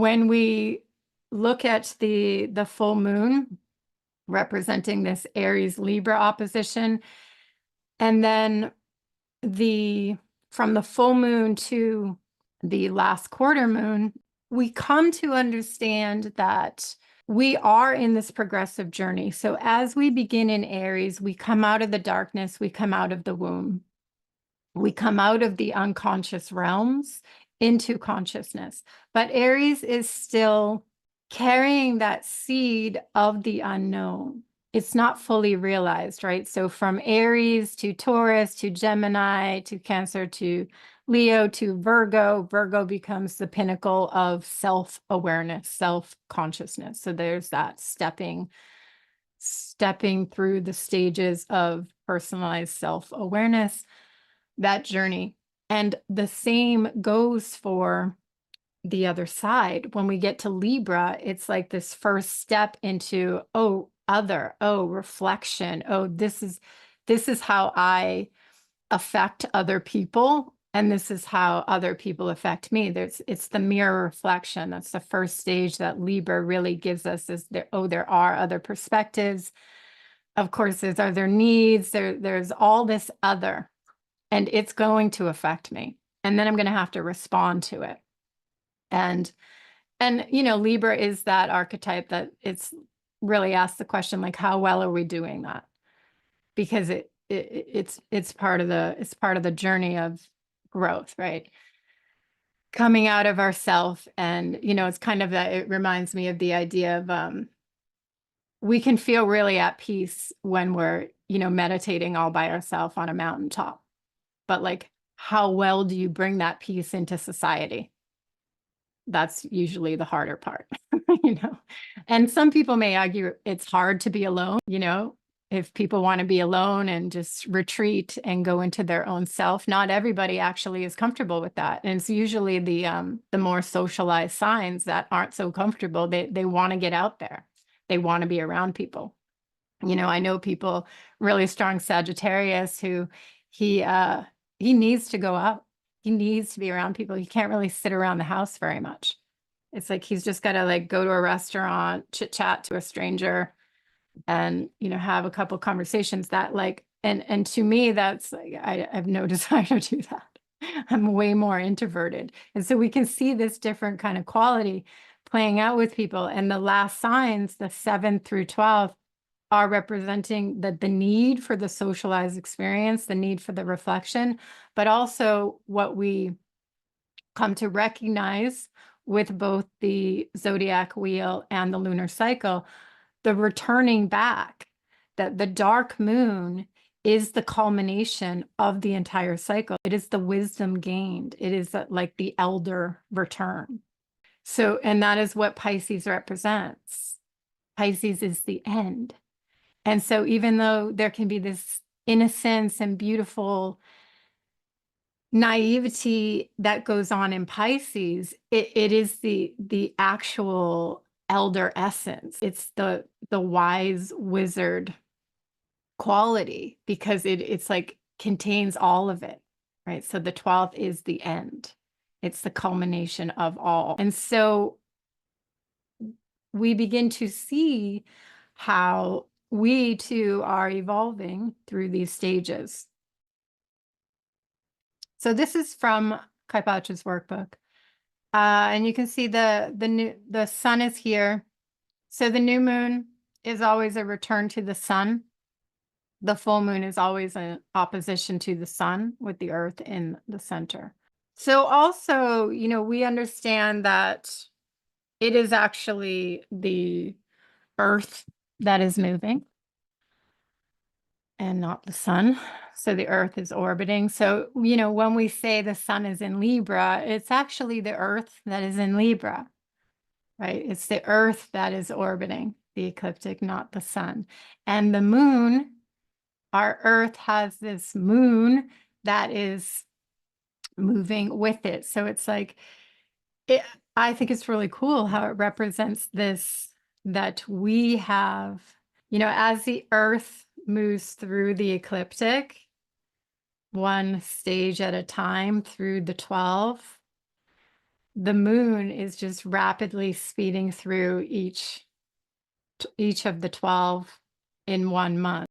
when we look at the full moon representing this Aries Libra opposition, and then from the full moon to the last quarter moon, we come to understand that we are in this progressive journey. So as we begin in Aries, we come out of the darkness, we come out of the womb, we come out of the unconscious realms into consciousness. But Aries is still carrying that seed of the unknown. It's not fully realized, right? So from Aries to Taurus to Gemini to Cancer to Leo to Virgo, Virgo becomes the pinnacle of self-awareness, self-consciousness. So there's that stepping through the stages of personalized self-awareness, that journey. And the same goes for the other side. When we get to Libra, it's like this first step into, reflection. This is how I affect other people, and this is how other people affect me. It's the mirror reflection. That's the first stage that Libra really gives us, is there are other perspectives. Of course, there's other needs. There's all this other, and it's going to affect me. And then I'm going to have to respond to it. And Libra is that archetype that it's really asks the question, like, how well are we doing that? Because it's part of the journey of growth, right? Coming out of ourself. And it's kind of that, it reminds me of the idea of we can feel really at peace when we're meditating all by ourselves on a mountaintop, but like, how well do you bring that peace into society? That's usually the harder part. And some people may argue it's hard to be alone. If people want to be alone and just retreat and go into their own self, not everybody actually is comfortable with that. And it's usually the more socialized signs that aren't so comfortable. They want to get out there. They want to be around people. I know people, really strong Sagittarius, who he needs to go out. He needs to be around people. He can't really sit around the house very much. It's like he's just got to like go to a restaurant, chit chat to a stranger, and have a couple conversations. That like, and to me, that's like, I have no desire to do that. I'm way more introverted. And so we can see this different kind of quality playing out with people. And the last signs, the 7th through 12th, are representing the need for the socialized experience, the need for the reflection, but also what we come to recognize with both the zodiac wheel and the lunar cycle, the returning back, that the dark moon is the culmination of the entire cycle. It is the wisdom gained. It is like the elder return. So, and that is what Pisces represents. Pisces is the end. And so even though there can be this innocence and beautiful naivety that goes on in Pisces, it is the actual elder essence. It's the wise wizard quality, because it's like contains all of it, right? So the 12th is the end. It's the culmination of all. And so we begin to see how we too are evolving through these stages. So this is from Kaipacha's workbook. And you can see the sun is here. So the new moon is always a return to the sun. The full moon is always an opposition to the sun, with the earth in the center. So also, we understand that it is actually the earth that is moving and not the sun. So the earth is orbiting. So, when we say the sun is in Libra, it's actually the earth that is in Libra, right? It's the earth that is orbiting the ecliptic, not the sun. And the moon, our earth has this moon that is moving with it. So it's like, I think it's really cool how it represents this, that we have, as the earth moves through the ecliptic, one stage at a time through the 12, the moon is just rapidly speeding through each of the 12 in 1 month.